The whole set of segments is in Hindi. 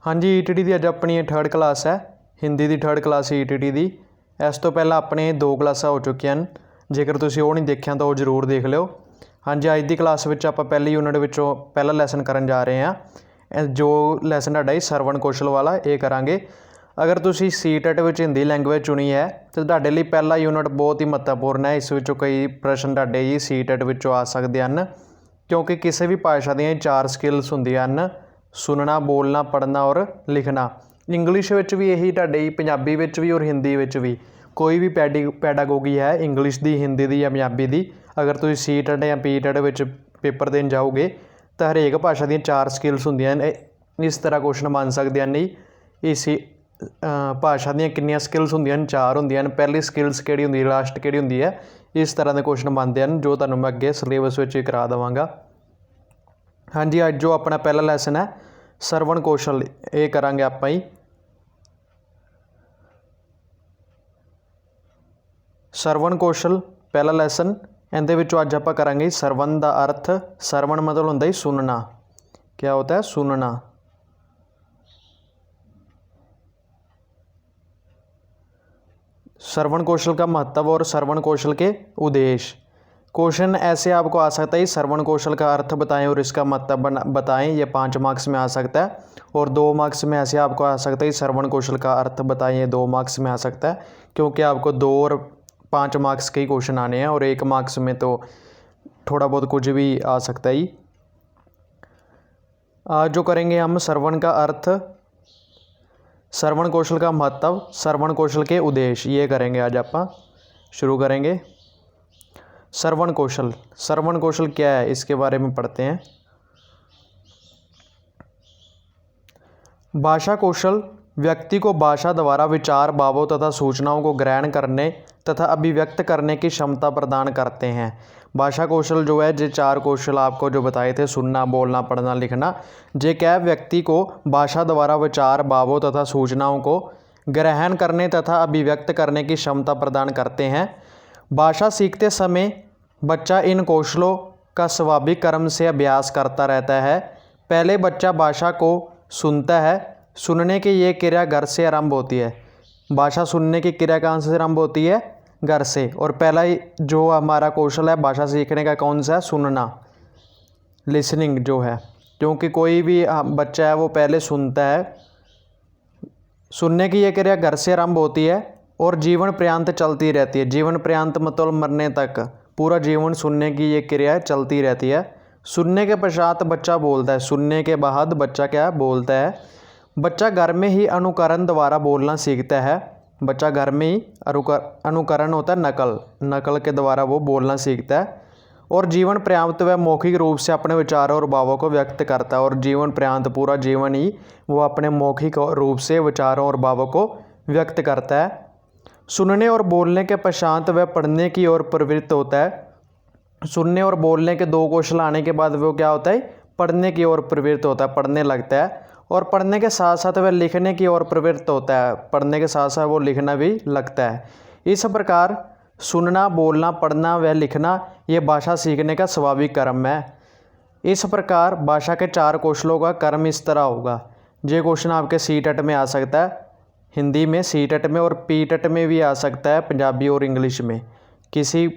हाँ जी ईटीटी की अज अपनी थर्ड क्लास है, हिंदी की थर्ड क्लास ईटीटी की। इस तो पहला अपने दो क्लासा हो चुकिया हैं, जेकर तुसीं वो नहीं देखिया तो वो जरूर देख लिओ। हाँ जी अज की क्लास में आप पहली यूनिट विचों पहला लैसन करन जा रहे हैं, जो लैसन तुहाडा सरवण कौशल वाला ये करांगे। अगर तुसीं सीटेट विच हिंदी लैंगुएज चुनी है तो तुहाडे लई पहला यूनिट बहुत ही महत्वपूर्ण है। इस विचों कई प्रश्न तुहाडे जी सीटेट विचों आ सकते हैं, क्योंकि किसी भी भाषा दी चार स्किल्स हुंदियां हैं, सुनना, बोलना, पढ़ना और लिखना। इंग्लिश विच भी यही तुहाडे पंजाबी विच भी और हिंदी विच भी कोई भी पैडागोगी है इंग्लिश दी, हिंदी दी या पंजाबी दी, अगर तुसीं सीटेट या पीटेट विच पेपर देन जाओगे तो हरेक भाषा दी चार स्किल्स हुंदियां हैं। इस तरह क्वेश्चन बन सकते हैं नहीं इस भाषा दी कितनी स्किल्स होंदियां हैं, चार होंदियां हैं। पहली स्किल्स किहड़ी हुंदी है, लास्ट किहड़ी हुंदी है, इस तरह के क्वेश्चन बनते हैं जो तुहानूं मैं अगे सिलेबस विच करा देवांगा। हाँ जी अज जो अपना पहला लैसन है सरवण कौशल ये करांगे आपां ही। सरवण कौशल पहला लैसन, इहदे विचों अज आपां करांगे सरवण दा अर्थ। सरवण मतलब हुंदा ही सुनना, क्या होता है सुनना। श्रवण कौशल का महत्व और श्रवण कौशल के उद्देश्य। क्वेश्चन ऐसे आपको आ सकता है श्रवण कौशल का अर्थ बताएं और इसका महत्व बताएं, ये 5 मार्क्स में आ सकता है। और 2 मार्क्स में ऐसे आपको आ सकता है श्रवण कौशल का अर्थ बताएं, ये 2 मार्क्स में आ सकता है, क्योंकि आपको 2 और 5 मार्क्स के ही क्वेश्चन आने हैं और 1 मार्क्स में तो थोड़ा बहुत कुछ भी आ सकता है। आज जो करेंगे हम श्रवण का अर्थ, श्रवण कौशल का महत्व, श्रवण कौशल के उद्देश्य, ये करेंगे आज आप। शुरू करेंगे श्रवण कौशल। श्रवण कौशल क्या है इसके बारे में पढ़ते हैं। भाषा कौशल व्यक्ति को भाषा द्वारा विचार, भावों तथा सूचनाओं को ग्रहण करने तथा अभिव्यक्त करने की क्षमता प्रदान करते हैं। भाषा कौशल जो है, जो 4 कौशल आपको जो बताए थे, सुनना, बोलना, पढ़ना, लिखना, जे क्या व्यक्ति को भाषा द्वारा विचार, भावों तथा सूचनाओं को ग्रहण करने तथा अभिव्यक्त करने की क्षमता प्रदान करते हैं। भाषा सीखते समय बच्चा इन कौशलों का स्वाभाविक क्रम से अभ्यास करता रहता है। पहले बच्चा भाषा को सुनता है। सुनने की ये क्रिया घर से आरंभ होती है। भाषा सुनने की क्रिया कहाँ से आरंभ होती है? घर से। और पहला जो हमारा कौशल है भाषा सीखने का कौन सा है? सुनना, लिसनिंग जो है, क्योंकि कोई भी बच्चा है वो पहले सुनता है। सुनने की यह क्रिया घर से आरंभ होती है और जीवन पर्यंत चलती रहती है। जीवन पर्यंत मतलब मरने तक, पूरा जीवन सुनने की ये क्रिया चलती रहती है। सुनने के पश्चात बच्चा बोलता है। सुनने के बाद बच्चा क्या बोलता है? बच्चा घर में ही अनुकरण द्वारा बोलना सीखता है। बच्चा घर में ही अनुकरण होता है, नकल के द्वारा वो बोलना सीखता है। और जीवन पर्यंत वह मौखिक रूप से अपने विचारों और भावों को व्यक्त करता है। और जीवन पर्यंत पूरा जीवन ही वो अपने मौखिक रूप से विचारों और भावों को व्यक्त करता है। सुनने और बोलने के पश्चात वह पढ़ने की ओर प्रवृत्त होता है। सुनने और बोलने के 2 कौशल आने के बाद वो क्या होता है? पढ़ने की ओर प्रवृत्त होता है, पढ़ने लगता है। और पढ़ने के साथ साथ वह लिखने की ओर प्रवृत्त होता है। पढ़ने के साथ साथ वो लिखना भी लगता है। इस प्रकार सुनना, बोलना, पढ़ना व लिखना ये भाषा सीखने का स्वाभाविक क्रम है। इस प्रकार भाषा के 4 कौशलों का क्रम इस तरह होगा। ये क्वेश्चन आपके सीटेट में आ सकता है, हिंदी में सीटेट में, और पीटेट में भी आ सकता है, पंजाबी और इंग्लिश में। किसी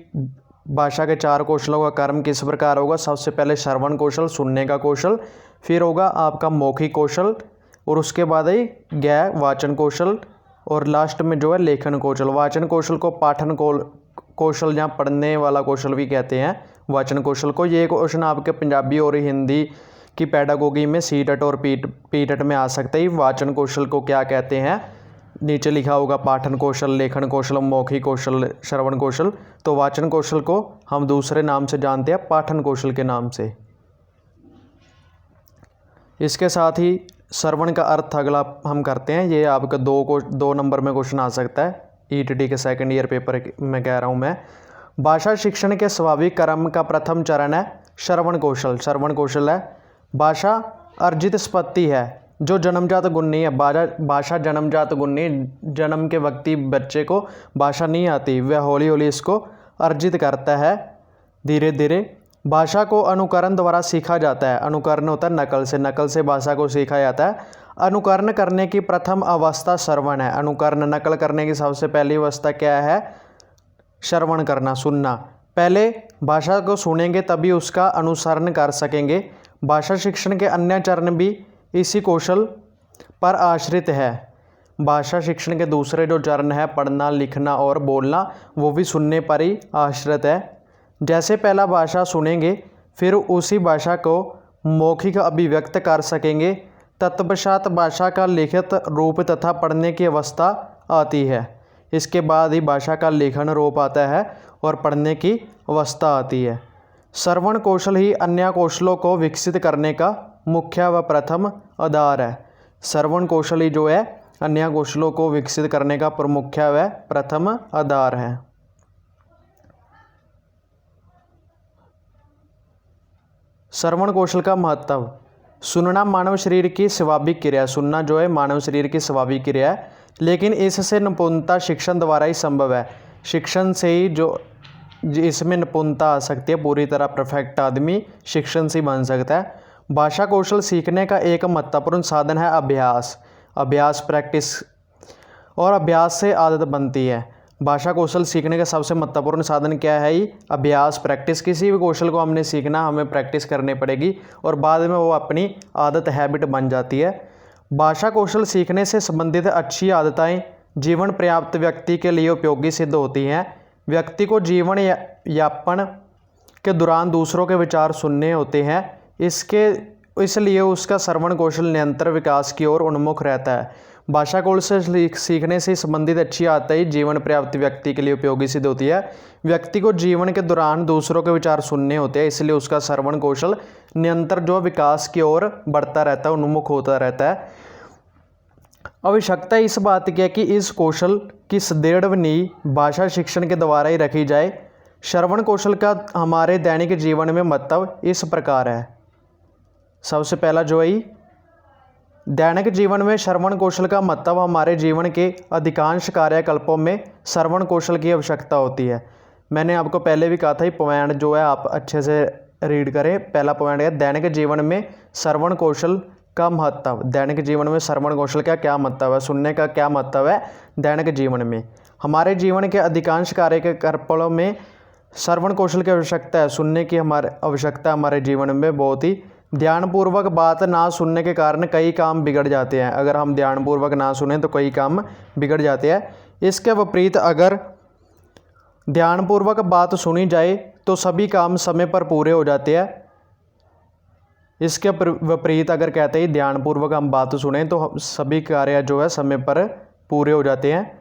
भाषा के 4 कौशलों का क्रम किस प्रकार होगा? सबसे पहले श्रवण कौशल, सुनने का कौशल, फिर होगा आपका मौखिक कौशल, और उसके बाद ही गैर वाचन कौशल, और लास्ट में जो है लेखन कौशल। वाचन कौशल को पाठन कौशल या पढ़ने वाला कौशल भी कहते हैं, वाचन कौशल को। ये क्वेश्चन आपके पंजाबी और हिंदी की पैडागोगी में सीटेट और पीटेट में आ सकते हैं। वाचन कौशल को क्या कहते हैं? नीचे लिखा होगा पाठन कौशल, लेखन कौशल, मौखिक कौशल, श्रवण कौशल। तो वाचन कौशल को हम दूसरे नाम से जानते हैं, पाठन कौशल के नाम से। इसके साथ ही श्रवण का अर्थ अगला हम करते हैं। ये आपका 2 नंबर में क्वेश्चन आ सकता है, ईटीटी के सेकंड ईयर पेपर में कह रहा हूँ मैं। भाषा शिक्षण के स्वाभाविक क्रम का प्रथम चरण है श्रवण कौशल। श्रवण कौशल है भाषा अर्जित संपत्ति है जो जन्मजात गुण नहीं है। भाषा जन्मजात गुण नहीं, जन्म के व्यक्ति बच्चे को भाषा नहीं आती, वह हौली हौली इसको अर्जित करता है, धीरे धीरे। भाषा को अनुकरण द्वारा सीखा जाता है। अनुकरण होता है नकल से भाषा को सीखा जाता है। अनुकरण करने की प्रथम अवस्था श्रवण है। अनुकरण नकल करने की सबसे पहली अवस्था क्या है? श्रवण करना, सुनना। पहले भाषा को सुनेंगे तभी उसका अनुसरण कर सकेंगे। भाषा शिक्षण के अन्य चरण भी इसी कौशल पर आश्रित है। भाषा शिक्षण के दूसरे जो चरण है, पढ़ना, लिखना और बोलना, वो भी सुनने पर ही आश्रित है। जैसे पहला भाषा सुनेंगे फिर उसी भाषा को मौखिक अभिव्यक्त कर सकेंगे। तत्पश्चात भाषा का लिखित रूप तथा पढ़ने की अवस्था आती है। इसके बाद ही भाषा का लेखन रूप आता है और पढ़ने की अवस्था आती है। श्रवण कौशल ही अन्य कौशलों को विकसित करने का मुख्य व प्रथम आधार है। श्रवण कौशल ही जो है अन्य कौशलों को विकसित करने का प्रमुख व प्रथम आधार है। श्रवण कौशल का महत्व। सुनना मानव शरीर की स्वाभाविक क्रिया। सुनना जो है मानव शरीर की स्वाभाविक क्रिया है, लेकिन इससे निपुणता शिक्षण द्वारा ही संभव है। शिक्षण से ही जो इसमें निपुणता आ सकती है, पूरी तरह परफेक्ट आदमी शिक्षण से बन सकता है। भाषा कौशल सीखने का एक महत्वपूर्ण साधन है अभ्यास। अभ्यास, प्रैक्टिस, और अभ्यास से आदत बनती है। भाषा कौशल सीखने का सबसे महत्वपूर्ण साधन क्या है? ही अभ्यास, प्रैक्टिस। किसी भी कौशल को हमने सीखना, हमें प्रैक्टिस करनी पड़ेगी और बाद में वो अपनी आदत, हैबिट बन जाती है। भाषा कौशल सीखने से संबंधित अच्छी आदतें जीवन पर्याप्त व्यक्ति के लिए उपयोगी सिद्ध होती हैं। व्यक्ति को जीवन यापन के दौरान दूसरों के विचार सुनने होते हैं, इसलिए उसका श्रवण कौशल निरंतर विकास की ओर उन्मुख रहता है। भाषा कौशल सीखने से संबंधित अच्छी आदतें जीवन पर्याप्त व्यक्ति के लिए उपयोगी सिद्ध होती है। व्यक्ति को जीवन के दौरान दूसरों के विचार सुनने होते हैं, इसलिए उसका श्रवण कौशल निरंतर जो विकास की ओर बढ़ता रहता है, उन्मुख होता रहता है। आवश्यकता इस बात की है कि इस कौशल की सुदृढ़ नींव भाषा शिक्षण के द्वारा ही रखी जाए। श्रवण कौशल का हमारे दैनिक जीवन में महत्व इस प्रकार है। सबसे पहला जो है, दैनिक जीवन में श्रवण कौशल का महत्व। हमारे जीवन के अधिकांश कार्यकल्पों में श्रवण कौशल की आवश्यकता होती है। मैंने आपको पहले भी कहा था, ये पॉइंट जो है आप अच्छे से रीड करें। पहला पॉइंट है दैनिक जीवन में श्रवण कौशल का महत्व। दैनिक जीवन में श्रवण कौशल का क्या महत्व है, सुनने का क्या महत्व है दैनिक जीवन में। हमारे जीवन के अधिकांश कार्यकल्पों में श्रवण कौशल की आवश्यकता है। सुनने की हमारे आवश्यकता हमारे जीवन में बहुत ही। ध्यानपूर्वक बात ना सुनने के कारण कई काम बिगड़ जाते हैं। अगर हम ध्यानपूर्वक ना सुने तो कई काम बिगड़ जाते हैं। इसके विपरीत अगर ध्यानपूर्वक बात सुनी जाए तो सभी काम समय पर पूरे हो जाते हैं। इसके विपरीत अगर कहते हैं ध्यानपूर्वक हम बात सुने तो सभी कार्य जो है समय पर पूरे हो जाते हैं।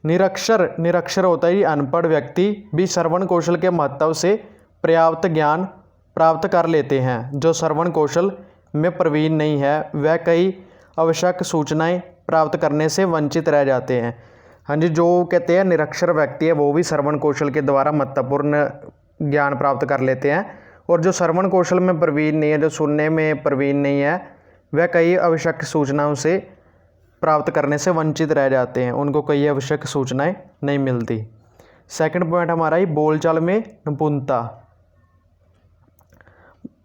निरक्षर होता है अनपढ़ व्यक्ति भी श्रवण कौशल के महत्व से पर्याप्त ज्ञान प्राप्त कर लेते हैं। जो श्रवण कौशल में प्रवीण नहीं है वह कई आवश्यक सूचनाएं प्राप्त करने से वंचित रह जाते हैं। हाँ जी, जो कहते हैं निरक्षर व्यक्ति है वो भी श्रवण कौशल के द्वारा महत्वपूर्ण ज्ञान प्राप्त कर लेते हैं, और जो श्रवण कौशल में प्रवीण नहीं है, जो सुनने में प्रवीण नहीं है, वह कई आवश्यक सूचनाओं से प्राप्त करने से वंचित रह जाते हैं। उनको कई आवश्यक सूचनाएं नहीं मिलती। सेकंड पॉइंट हमारा ही बोलचाल में निपुणता।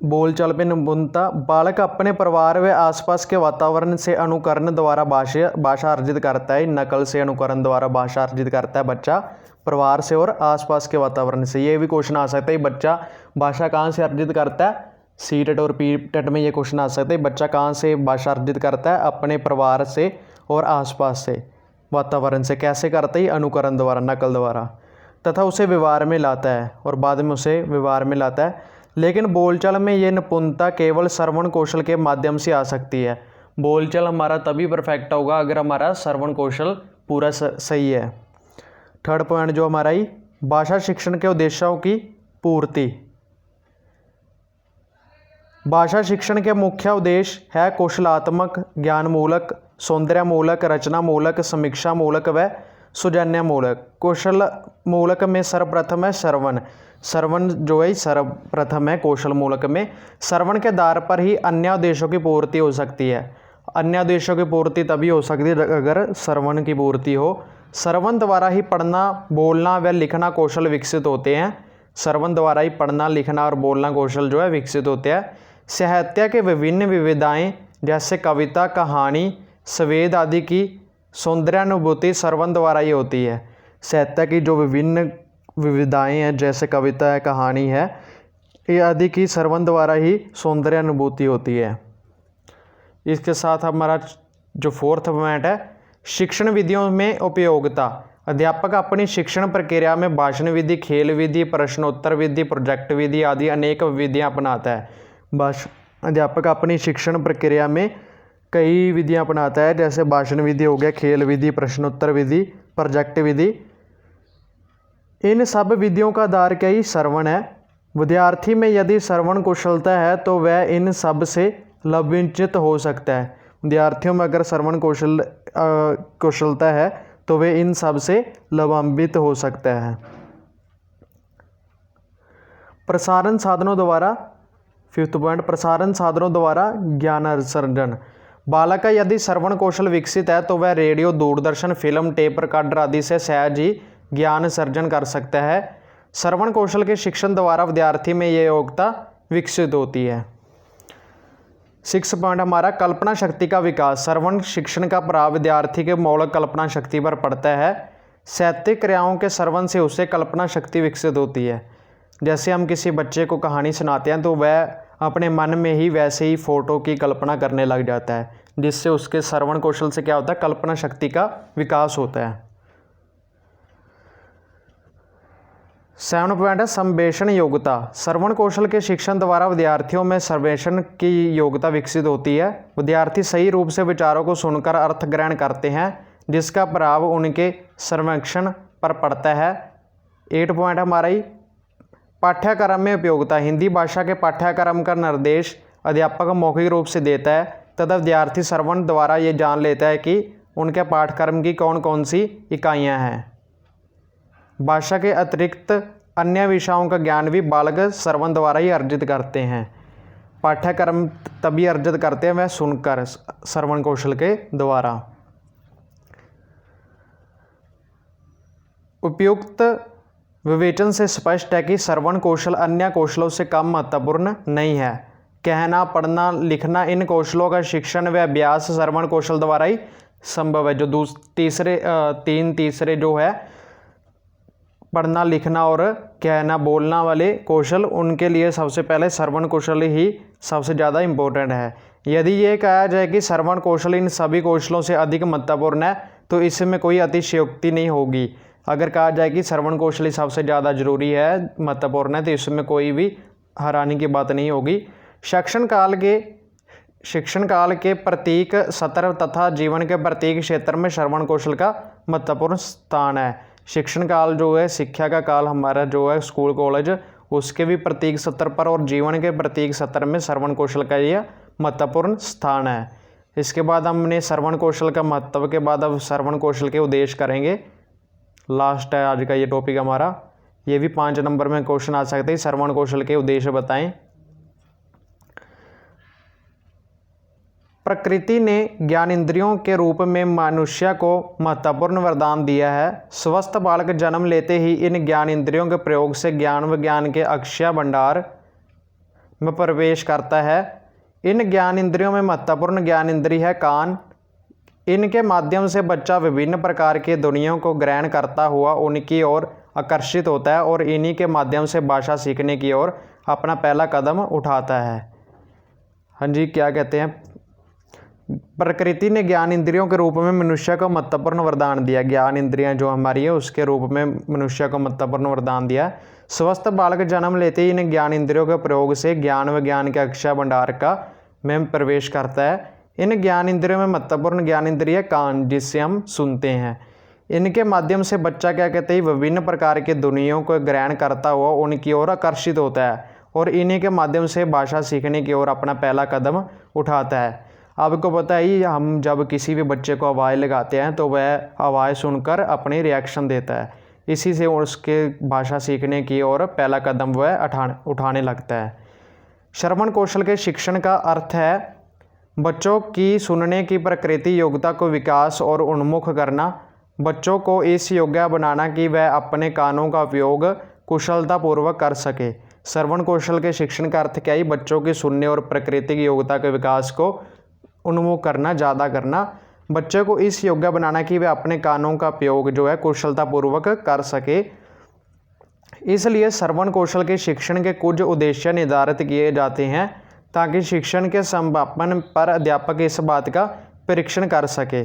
बोलचाल में निपुणता। बालक अपने परिवार व आसपास के वातावरण से अनुकरण द्वारा भाषा अर्जित करता है। नकल से अनुकरण द्वारा भाषा अर्जित करता है बच्चा, परिवार से और आसपास के वातावरण से। ये भी क्वेश्चन आ सकता है बच्चा भाषा कहाँ से अर्जित करता है। सी-टेट और पी-टेट में ये क्वेश्चन आ सकते हैं बच्चा कहाँ से भाषा अर्जित करता है, अपने परिवार से और आसपास से वातावरण से। कैसे करता है? अनुकरण द्वारा, नकल द्वारा, तथा उसे व्यवहार में लाता है और बाद में उसे व्यवहार में लाता है। लेकिन बोलचाल में ये निपुणता केवल श्रवण कौशल के माध्यम से आ सकती है। बोलचाल हमारा तभी परफेक्ट होगा अगर हमारा श्रवण कौशल पूरा सही है। थर्ड पॉइंट जो हमारा ही भाषा शिक्षण के उद्देश्यों की पूर्ति। भाषा शिक्षण के मुख्य उद्देश्य है कौशलात्मक, ज्ञानमूलक, सौंदर्यमूलक, रचनामूलक, समीक्षामूलक व सुजन्यमूलक। कौशल मूलक में सर्वप्रथम है श्रवण। श्रवण जो है सर्वप्रथम है कौशल मूलक में। श्रवण के आधार पर ही अन्य उद्देश्यों की पूर्ति हो सकती है। अन्य उद्देश्यों की पूर्ति तभी हो सकती है अगर श्रवण की पूर्ति हो। श्रवण द्वारा ही पढ़ना, बोलना व लिखना कौशल विकसित होते हैं। श्रवण द्वारा ही पढ़ना, लिखना और बोलना कौशल जो है विकसित होते हैं। साहित्य के विभिन्न विविधाएं जैसे कविता, कहानी, स्वेद आदि की सौंदर्यानुभूति श्रवण द्वारा ही होती है। साहित्य की जो विभिन्न विविधताएं हैं, जैसे कविता है, कहानी है, ये आदि की श्रवण द्वारा ही सौंदर्यानुभूति होती है। इसके साथ हमारा जो फोर्थ पॉइंट है, शिक्षण विधियों में उपयोगिता। अध्यापक अपनी शिक्षण प्रक्रिया में भाषण विधि, खेल विधि, प्रश्नोत्तर विधि, प्रोजेक्ट विधि आदि अनेक विधियां अपनाता है। अध्यापक अपनी शिक्षण प्रक्रिया में कई विधियां अपनाता है, जैसे भाषण विधि हो गया, खेल विधि, प्रश्नोत्तर विधि, प्रोजेक्ट विधि। इन सब विधियों का आधार क्या ही श्रवण है। विद्यार्थी में यदि श्रवण कुशलता है तो वह इन सब से लाभान्वित हो सकता है। विद्यार्थियों में अगर श्रवण कुशलता है तो वे इन सब से लाभान्वित हो सकता है। प्रसारण साधनों द्वारा, फिफ्थ पॉइंट, प्रसारण साधनों द्वारा ज्ञानार्जन। बालक का यदि श्रवण कौशल विकसित है तो वह radio, Doordarshan, film, tape recorder आदि से सहज ही ज्ञान सर्जन कर सकता है। श्रवण कौशल के शिक्षण द्वारा विद्यार्थी में यह योग्यता विकसित होती है। सिक्स पॉइंट हमारा, कल्पना शक्ति का विकास। श्रवण शिक्षण का प्रभाव विद्यार्थी के मौलिक कल्पना शक्ति पर पड़ता है। साहित्यिक क्रियाओं के श्रवण से उसे कल्पना शक्ति विकसित होती है। जैसे हम किसी बच्चे को कहानी सुनाते हैं तो वह अपने मन में ही वैसे ही फोटो की कल्पना करने लग जाता है, जिससे उसके श्रवण कौशल से क्या होता है, कल्पना शक्ति का विकास होता है। 7 पॉइंट है, संवेशन योग्यता। श्रवण कौशल के शिक्षण द्वारा विद्यार्थियों में संवेशन की योग्यता विकसित होती है। विद्यार्थी सही रूप से विचारों को सुनकर अर्थ ग्रहण करते हैं, जिसका प्रभाव उनके सर्वेक्षण पर पड़ता है। 8 पॉइंट हमारा ही, पाठ्यक्रम में उपयोगिता। हिंदी भाषा के पाठ्यक्रम का निर्देश अध्यापक मौखिक रूप से देता है तथा विद्यार्थी श्रवण द्वारा ये जान लेता है कि उनके पाठ्यक्रम की कौन कौन सी इकाइयाँ हैं। भाषा के अतिरिक्त अन्य विषयों का ज्ञान भी बालक श्रवण द्वारा ही अर्जित करते हैं। पाठ्यक्रम तभी अर्जित करते हैं वह सुनकर, श्रवण कौशल के द्वारा। उपयुक्त विवेचन से स्पष्ट है कि श्रवण कौशल अन्य कौशलों से कम महत्वपूर्ण नहीं है। कहना, पढ़ना, लिखना, इन कौशलों का शिक्षण व अभ्यास श्रवण कौशल द्वारा ही संभव है। जो तीसरे जो है पढ़ना, लिखना और कहना, बोलना वाले कौशल, उनके लिए सबसे पहले श्रवण कौशल ही सबसे ज़्यादा इम्पोर्टेंट है। यदि ये कहा जाए कि श्रवण कौशल इन सभी कौशलों से अधिक महत्वपूर्ण है तो इसमें कोई अतिशयोक्ति नहीं होगी। अगर कहा जाए कि श्रवण कौशल ही सबसे ज़्यादा जरूरी है, महत्वपूर्ण है, तो इसमें कोई भी हैरानी की बात नहीं होगी। शिक्षण काल के प्रत्येक सत्र तथा जीवन के प्रत्येक क्षेत्र में श्रवण कौशल का महत्वपूर्ण स्थान है। शिक्षण काल जो है, शिक्षा का काल हमारा जो है स्कूल कॉलेज, उसके भी प्रत्येक सत्र पर और जीवन के प्रत्येक सत्र में श्रवण कौशल का यह महत्वपूर्ण स्थान है। इसके बाद हमने श्रवण कौशल का महत्व के बाद अब श्रवण कौशल के उद्देश्य करेंगे। लास्ट है आज का ये टॉपिक हमारा। ये भी 5 नंबर में क्वेश्चन आ सकते हैं। श्रवण कौशल के उद्देश्य बताएं। प्रकृति ने ज्ञान इंद्रियों के रूप में मनुष्य को महत्वपूर्ण वरदान दिया है। स्वस्थ बालक जन्म लेते ही इन ज्ञान इंद्रियों के प्रयोग से ज्ञान विज्ञान के अक्षय भंडार में प्रवेश करता है। इन ज्ञान इंद्रियों में महत्वपूर्ण ज्ञान इंद्रिय है कान। इनके माध्यम से बच्चा विभिन्न प्रकार के ध्वनियों को ग्रहण करता हुआ उनकी ओर आकर्षित होता है और इन्हीं के माध्यम से भाषा सीखने की ओर अपना पहला कदम उठाता है। हाँ जी, क्या कहते हैं, प्रकृति ने ज्ञान इंद्रियों के रूप में मनुष्य को महत्वपूर्ण वरदान दिया। ज्ञान इंद्रियां जो हमारी है उसके रूप में मनुष्य को महत्वपूर्ण वरदान दिया। स्वस्थ बालक जन्म लेते ही इन ज्ञान इंद्रियों के प्रयोग से ज्ञान विज्ञान के अक्षय भंडार का में प्रवेश करता है। इन ज्ञान इंद्रियों में महत्वपूर्ण ज्ञान इंद्रिय कान, जिससे हम सुनते हैं। इनके माध्यम से बच्चा क्या कहते हैं, विभिन्न प्रकार के ध्वनियों को ग्रहण करता हुआ उनकी ओर आकर्षित होता है और इन्हीं के माध्यम से भाषा सीखने की ओर अपना पहला कदम उठाता है। आपको पता ही, हम जब किसी भी बच्चे को आवाज़ लगाते हैं तो वह आवाज़ सुनकर अपनी रिएक्शन देता है। इसी से उसके भाषा सीखने की ओर पहला कदम वह उठाने लगता है। श्रवण कौशल के शिक्षण का अर्थ है बच्चों की सुनने की प्रकृति योग्यता को विकास और उन्मुख करना। बच्चों को इस योग्य बनाना कि वह अपने कानों का उपयोग कुशलतापूर्वक कर सके। श्रवण कौशल के शिक्षण का अर्थ क्या है, बच्चों की सुनने और प्राकृतिक योग्यता के विकास को उन्मुख करना, ज़्यादा करना, बच्चे को इस योग्य बनाना कि वे अपने कानों का उपयोग जो है कुशलतापूर्वक कर सके। इसलिए श्रवण कौशल के शिक्षण के कुछ उद्देश्य निर्धारित किए जाते हैं ताकि शिक्षण के समापन पर अध्यापक इस बात का परीक्षण कर सके।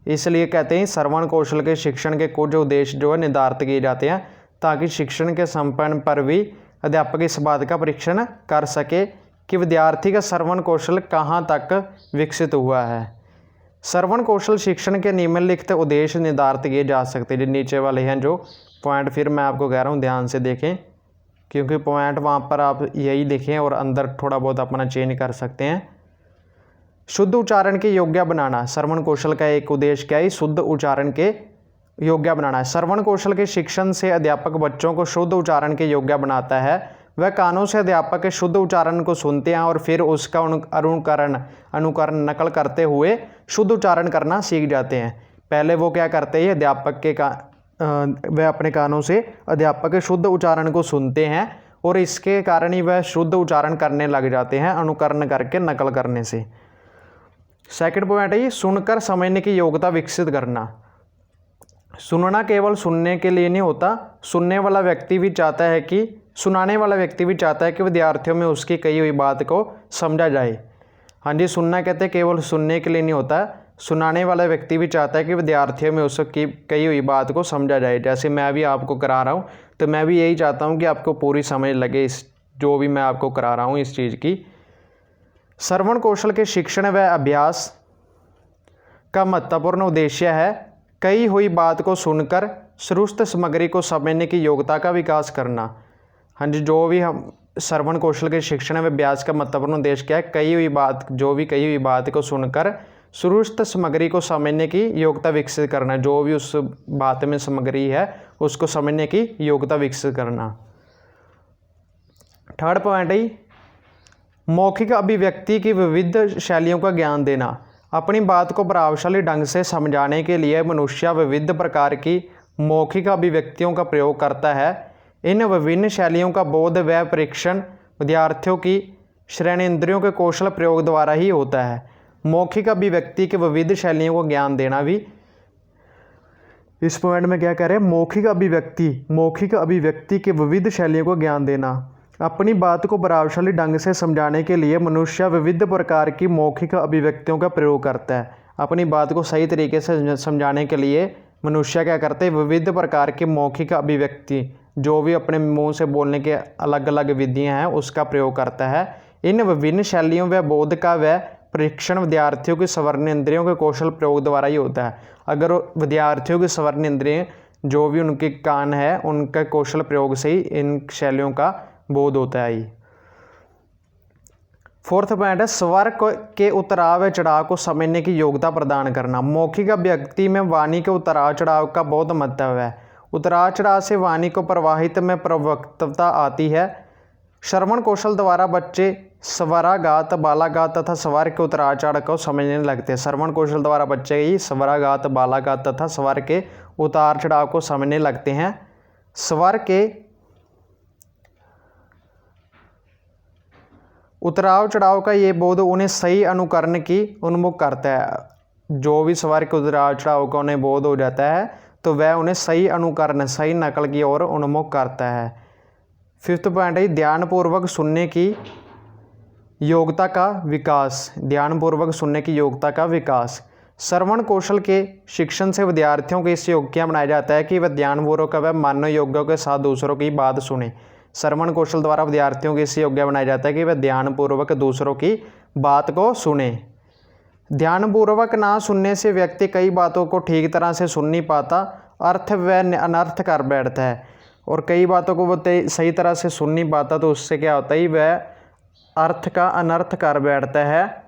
इसलिए कहते हैं श्रवण कौशल के शिक्षण के कुछ उद्देश्य जो है निर्धारित किए जाते हैं ताकि शिक्षण के संपन्न पर भी अध्यापक इस बात का परीक्षण कर सके कि विद्यार्थी का श्रवण कौशल कहाँ तक विकसित हुआ है। श्रवण कौशल शिक्षण के निम्नलिखित उद्देश्य निर्धारित किए जा सकते हैं। जो नीचे वाले हैं जो पॉइंट, फिर मैं आपको कह रहा हूँ ध्यान से देखें, क्योंकि पॉइंट वहाँ पर आप यही देखें और अंदर थोड़ा बहुत अपना चेंज कर सकते हैं। शुद्ध उच्चारण के योग्य बनाना, श्रवण कौशल का एक उद्देश्य क्या है? शुद्ध उच्चारण के योग्य बनाना है। श्रवण कौशल के शिक्षण से अध्यापक बच्चों को शुद्ध उच्चारण के योग्य बनाता है। वह कानों से अध्यापक के शुद्ध उच्चारण को सुनते हैं और फिर उसका अनुकरण नकल करते हुए शुद्ध उच्चारण करना सीख जाते हैं। पहले वो क्या करते हैं, अध्यापक के वह अपने कानों से अध्यापक के शुद्ध उच्चारण को सुनते हैं और इसके कारण ही वह शुद्ध उच्चारण करने लग जाते हैं, अनुकरण करके, नकल करने से। सेकंड पॉइंट है ये सुनकर समझने की योग्यता विकसित करना। सुनना केवल सुनने के लिए नहीं होता, सुनाने वाला व्यक्ति भी चाहता है कि विद्यार्थियों में उसकी कही हुई बात को समझा जाए। हाँ जी, सुनना कहते हैं केवल सुनने के लिए नहीं होता, सुनाने वाला व्यक्ति भी चाहता है कि विद्यार्थियों में उसकी कही हुई बात को समझा जाए। जैसे मैं भी आपको करा रहा हूँ तो मैं भी यही चाहता हूँ कि आपको पूरी समझ लगे इस जो भी मैं आपको करा रहा हूँ इस चीज़ की। श्रवण कौशल के शिक्षण व अभ्यास का महत्वपूर्ण उद्देश्य है कही हुई बात को सुनकर श्रुत सामग्री को समझने की योग्यता का विकास करना। हाँ जी, जो भी हम श्रवण कौशल के शिक्षण व अभ्यास का महत्वपूर्ण उद्देश्य क्या है? कही हुई बात को सुनकर श्रुत सामग्री को समझने की योग्यता विकसित करना। जो भी उस बात में सामग्री है उसको समझने की योग्यता विकसित करना। थर्ड पॉइंट है मौखिक अभिव्यक्ति की विविध शैलियों का ज्ञान देना। अपनी बात को प्रभावशाली ढंग से समझाने के लिए मनुष्य विविध प्रकार की मौखिक अभिव्यक्तियों का प्रयोग करता है। इन विभिन्न शैलियों का बोध व परीक्षण विद्यार्थियों की श्रवणेंद्रियों के कौशल प्रयोग द्वारा ही होता है। मौखिक अभिव्यक्ति की विविध शैलियों को ज्ञान देना भी इस पॉइंट में क्या कह रहे हैं? मौखिक अभिव्यक्ति के विविध शैलियों को ज्ञान देना। अपनी बात को प्रभावशाली ढंग से समझाने के लिए मनुष्य विविध प्रकार की मौखिक अभिव्यक्तियों का प्रयोग करता है। अपनी बात को सही तरीके से समझाने के लिए मनुष्य क्या करते हैं? विविध प्रकार की मौखिक अभिव्यक्ति, जो भी अपने मुंह से बोलने के अलग अलग विधियां हैं उसका प्रयोग करता है। इन विभिन्न शैलियों व बोध का व परीक्षण विद्यार्थियों की श्रवणेंद्रियों के कौशल प्रयोग द्वारा ही होता है। अगर विद्यार्थियों की श्रवणेंद्रिय जो भी उनके कान है उनका कौशल प्रयोग से ही इन शैलियों का बोध होता है। फोर्थ पॉइंट है स्वर के उतराव व चढ़ाव को समझने की योग्यता प्रदान करना। मौखिक अभिव्यक्ति में वाणी के उतराव चढ़ाव का बहुत महत्व है। उतराव चढ़ाव से वाणी को प्रवाहित में प्रवक्तता आती है। श्रवण कौशल द्वारा बच्चे स्वराघात, बालाघात तथा स्वर के उतराव चढ़ाव को समझने लगते हैं। श्रवण कौशल द्वारा बच्चे ही स्वराघात, बालाघात तथा स्वर के उतार चढ़ाव को समझने लगते हैं। स्वर के उतराव चढ़ाव का ये बोध उन्हें सही अनुकरण की उन्मुख करता है। जो भी स्वर के उतराव चढ़ाव का उन्हें बोध हो जाता है तो वह उन्हें सही अनुकरण, सही नकल की ओर उन्मुख करता है। फिफ्थ पॉइंट है ध्यानपूर्वक सुनने की योग्यता का विकास। ध्यानपूर्वक सुनने की योग्यता का विकास। श्रवण कौशल के शिक्षण से विद्यार्थियों को इस योग्य बनाया जाता है कि वह ध्यानपूर्वक व मानव योग्यों के साथ दूसरों की बात सुने। श्रवण कौशल द्वारा विद्यार्थियों को इस योग्य बनाया जाता है कि वह ध्यानपूर्वक दूसरों की बात को सुने। ध्यानपूर्वक ना सुनने से व्यक्ति कई बातों को ठीक तरह से सुन नहीं पाता, अर्थ व अनर्थ कर बैठता है। और कई बातों को वो सही तरह से सुन नहीं पाता तो उससे क्या होता है? वह अर्थ का अनर्थ कर बैठता है।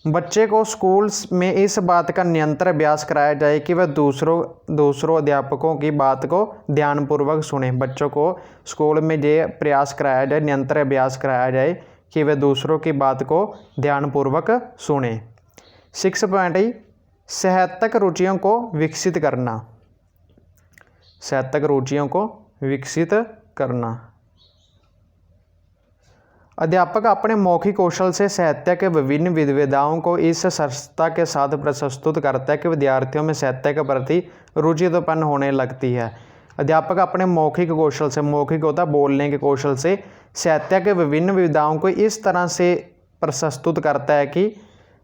बच्चे को स्कूल में इस बात का निरंतर अभ्यास कराया जाए कि वह दूसरों अध्यापकों की बात को ध्यानपूर्वक सुने। बच्चों को स्कूल में ये प्रयास कराया जाए, निरंतर अभ्यास कराया जाए कि वह दूसरों की बात को ध्यानपूर्वक सुने। सिक्स पॉइंट है साहित्यिक रुचियों को विकसित करना। साहित्यिक रुचियों को विकसित करना। अध्यापक अपने मौखिक कौशल से साहित्य के विभिन्न विविधताओं को इस सरलता के साथ प्रस्तुत करता है कि विद्यार्थियों में साहित्य के प्रति रुचि उत्पन्न होने लगती है। अध्यापक अपने मौखिक कौशल से, मौखिक होता है बोलने के कौशल से, साहित्य के विभिन्न विविधताओं को इस तरह से प्रस्तुत करता है कि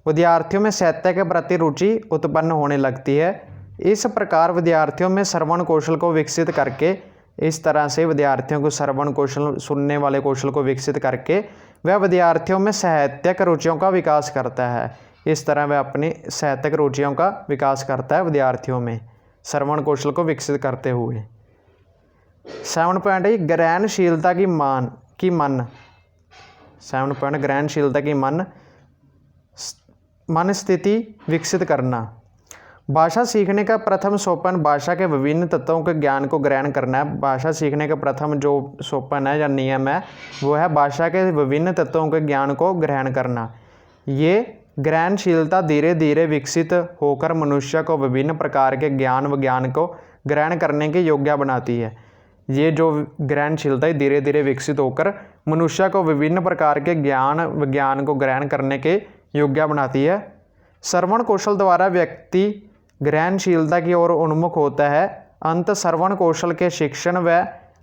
विद्यार्थियों में साहित्य के प्रति रुचि उत्पन्न होने लगती है। इस प्रकार विद्यार्थियों में श्रवण कौशल को विकसित करके, इस तरह से विद्यार्थियों को श्रवण कौशल, सुनने वाले कौशल को विकसित करके वह विद्यार्थियों में साहित्यिक रुचियों का विकास करता है। इस तरह वह अपनी साहित्यिक रुचियों का विकास करता है विद्यार्थियों में श्रवण कौशल को विकसित करते हुए। 7 पॉइंट है ग्रहणशीलता की मन 7 पॉइंट ग्रहणशीलता की मन स्थिति विकसित करना। भाषा सीखने का प्रथम सोपान भाषा के विभिन्न तत्वों के ज्ञान को ग्रहण करना है। भाषा सीखने का प्रथम जो सोपान है या नियम है वो है भाषा के विभिन्न तत्वों के ज्ञान को ग्रहण करना। ये ग्रहणशीलता धीरे धीरे विकसित होकर मनुष्य को विभिन्न प्रकार के ज्ञान को ग्रहण करने के योग्य बनाती है। ये जो ग्रहणशीलता धीरे धीरे विकसित होकर मनुष्य को विभिन्न प्रकार के ज्ञान को ग्रहण करने के योग्य बनाती है। श्रवण कौशल द्वारा व्यक्ति ग्रहणशीलता की ओर उन्मुख होता है। अंत श्रवण कौशल के शिक्षण व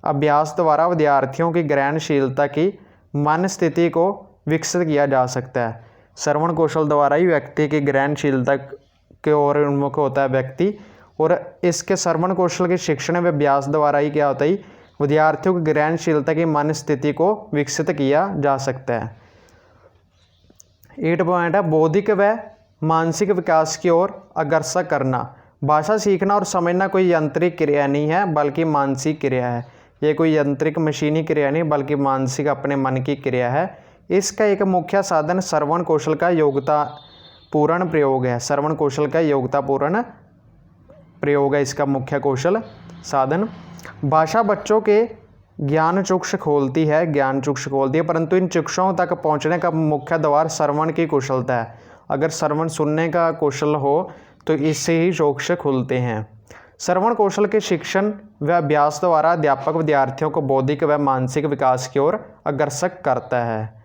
अभ्यास द्वारा विद्यार्थियों की ग्रहणशीलता की मन स्थिति को विकसित किया जा सकता है। श्रवण कौशल द्वारा ही व्यक्ति की ग्रहणशीलता की ओर उन्मुख होता है व्यक्ति, और इसके श्रवण कौशल के शिक्षण व अभ्यास द्वारा ही क्या होता है, विद्यार्थियों की ग्रहणशीलता की मन स्थिति को विकसित किया जा सकता है। 8 पॉइंट है बौद्धिक व मानसिक विकास की ओर अग्रसर करना। भाषा सीखना और समझना कोई यांत्रिक क्रिया नहीं है बल्कि मानसिक क्रिया है। ये कोई यांत्रिक मशीनी क्रिया नहीं बल्कि मानसिक अपने मन की क्रिया है। इसका एक मुख्य साधन श्रवण कौशल का योग्यतापूर्ण प्रयोग है। श्रवण कौशल का योग्यतापूर्ण प्रयोग है इसका मुख्य कौशल साधन। भाषा बच्चों के ज्ञान चक्षु खोलती है, परंतु इन चक्षुओं तक पहुँचने का मुख्य द्वार श्रवण की कुशलता है। अगर श्रवण सुनने का कौशल हो तो इससे ही चक्षु खुलते हैं। श्रवण कौशल के शिक्षण व अभ्यास द्वारा अध्यापक विद्यार्थियों को बौद्धिक व मानसिक विकास की ओर अग्रसर करता है।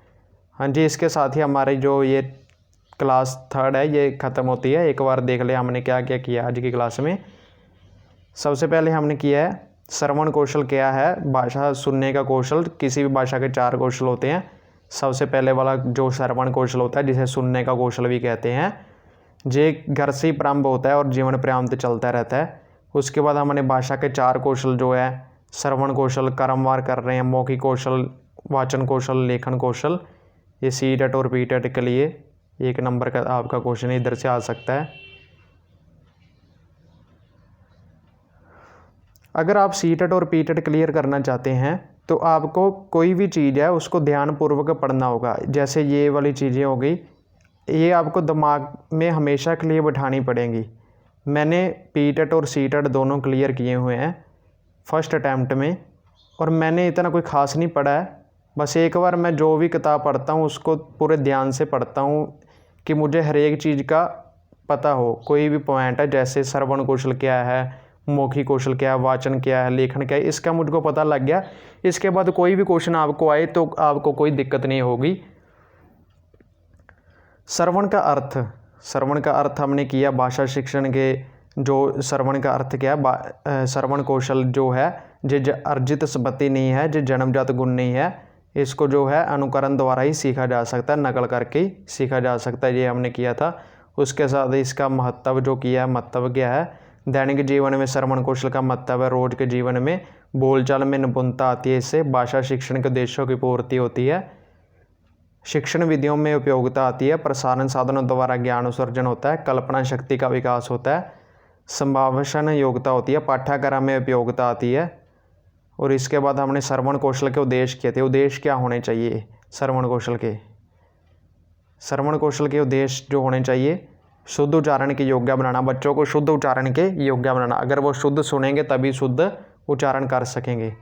हाँ जी, इसके साथ ही हमारी जो ये क्लास 3 है ये ख़त्म होती है। एक बार देख ले हमने क्या क्या किया आज की क्लास में। सबसे पहले हमने किया है श्रवण कौशल क्या है, भाषा सुनने का कौशल। किसी भी भाषा के 4 कौशल होते हैं। सबसे पहले वाला जो श्रवण कौशल होता है जिसे सुनने का कौशल भी कहते हैं, जे घर से ही प्रारंभ होता है और जीवन पर्यंत चलता रहता है। उसके बाद हमने भाषा के 4 कौशल जो है श्रवण कौशल क्रमवार कर रहे हैं, मौखिक कौशल, वाचन कौशल, लेखन कौशल। ये सी-टेट और पी-टेट के लिए 1 नंबर का आपका क्वेश्चन इधर से आ सकता है। अगर आप सी-टेट और पी-टेट क्लियर करना चाहते हैं तो आपको कोई भी चीज़ है उसको ध्यानपूर्वक पढ़ना होगा। जैसे ये वाली चीज़ें हो गई, ये आपको दिमाग में हमेशा के लिए बिठानी पड़ेंगी। मैंने पी-टेट और सी-टेट दोनों क्लियर किए हुए हैं फर्स्ट अटैम्प्ट में, और मैंने इतना कोई ख़ास नहीं पढ़ा है। बस एक बार मैं जो भी किताब पढ़ता हूँ उसको पूरे ध्यान से पढ़ता हूँ कि मुझे हर एक चीज़ का पता हो। कोई भी पॉइंट है जैसे श्रवण कौशल क्या है, मौखिक कौशल क्या है, वाचन क्या है, लेखन क्या है, इसका मुझको पता लग गया। इसके बाद कोई भी क्वेश्चन आपको आए तो आपको कोई दिक्कत नहीं होगी। श्रवण का अर्थ हमने किया। भाषा शिक्षण के जो श्रवण का अर्थ क्या है, श्रवण कौशल जो है जो अर्जित संपत्ति नहीं है, जो जन्मजात गुण नहीं है। इसको जो है अनुकरण द्वारा ही सीखा जा सकता है, नकल करके ही सीखा जा सकता है। ये हमने किया था। उसके साथ इसका महत्व जो किया है, महत्व क्या है, दैनिक जीवन में श्रवण कौशल का महत्व है। रोज के जीवन में बोलचाल में निपुणता आती है, इससे भाषा शिक्षण के उद्देश्यों की पूर्ति होती है। शिक्षण विधियों में उपयोगिता आती है। प्रसारण साधनों द्वारा ज्ञान उत्सर्जन होता है। कल्पना शक्ति का विकास होता है। संभाषण योग्यता होती है। पाठ्यक्रम में उपयोगिता आती है। और इसके बाद हमने श्रवण कौशल के उद्देश्य किए थे। उद्देश्य क्या होने चाहिए श्रवण कौशल के उद्देश्य जो होने चाहिए, शुद्ध उच्चारण के योग्य बनाना, बच्चों को शुद्ध उच्चारण के योग्य बनाना। अगर वो शुद्ध सुनेंगे तभी शुद्ध उच्चारण कर सकेंगे।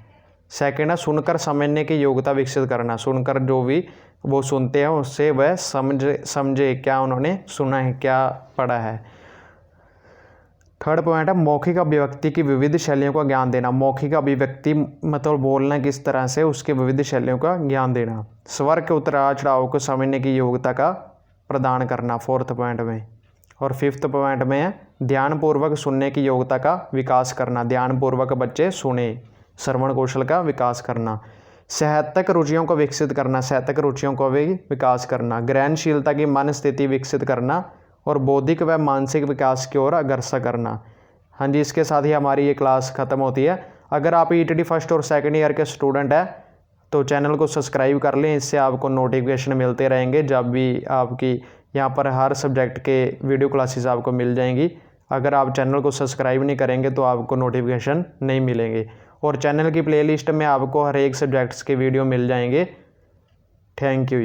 सेकेंड है सुनकर समझने की योग्यता विकसित करना। सुनकर जो भी वो सुनते हैं उससे वह समझे क्या उन्होंने सुना है, क्या पढ़ा है। थर्ड पॉइंट है मौखिक अभिव्यक्ति की विविध शैलियों का ज्ञान देना। मौखिक अभिव्यक्ति मतलब बोलना किस तरह से, उसके विविध शैलियों का ज्ञान देना। स्वर के उतार चढ़ाव को समझने की योग्यता का प्रदान करना फोर्थ पॉइंट में। और फिफ्थ पॉइंट में है ध्यानपूर्वक सुनने की योग्यता का विकास करना। ध्यानपूर्वक बच्चे सुने, श्रवण कौशल का विकास करना। साहित्यिक रुचियों को विकसित करना, साहित्यिक रुचियों को भी विकास करना। ग्रहणशीलता की मन स्थिति विकसित करना और बौद्धिक व मानसिक विकास की ओर अग्रसर करना। हाँ जी, इसके साथ ही हमारी ये क्लास ख़त्म होती है। अगर आप ईटीडी फर्स्ट और सेकंड ईयर के स्टूडेंट हैं तो चैनल को सब्सक्राइब कर लें, इससे आपको नोटिफिकेशन मिलते रहेंगे। जब भी आपकी यहाँ पर हर सब्जेक्ट के वीडियो क्लासेस आपको मिल जाएंगी। अगर आप चैनल को सब्सक्राइब नहीं करेंगे तो आपको नोटिफिकेशन नहीं मिलेंगे। और चैनल की प्लेलिस्ट में आपको हर एक सब्जेक्ट्स के वीडियो मिल जाएंगे। Thank you.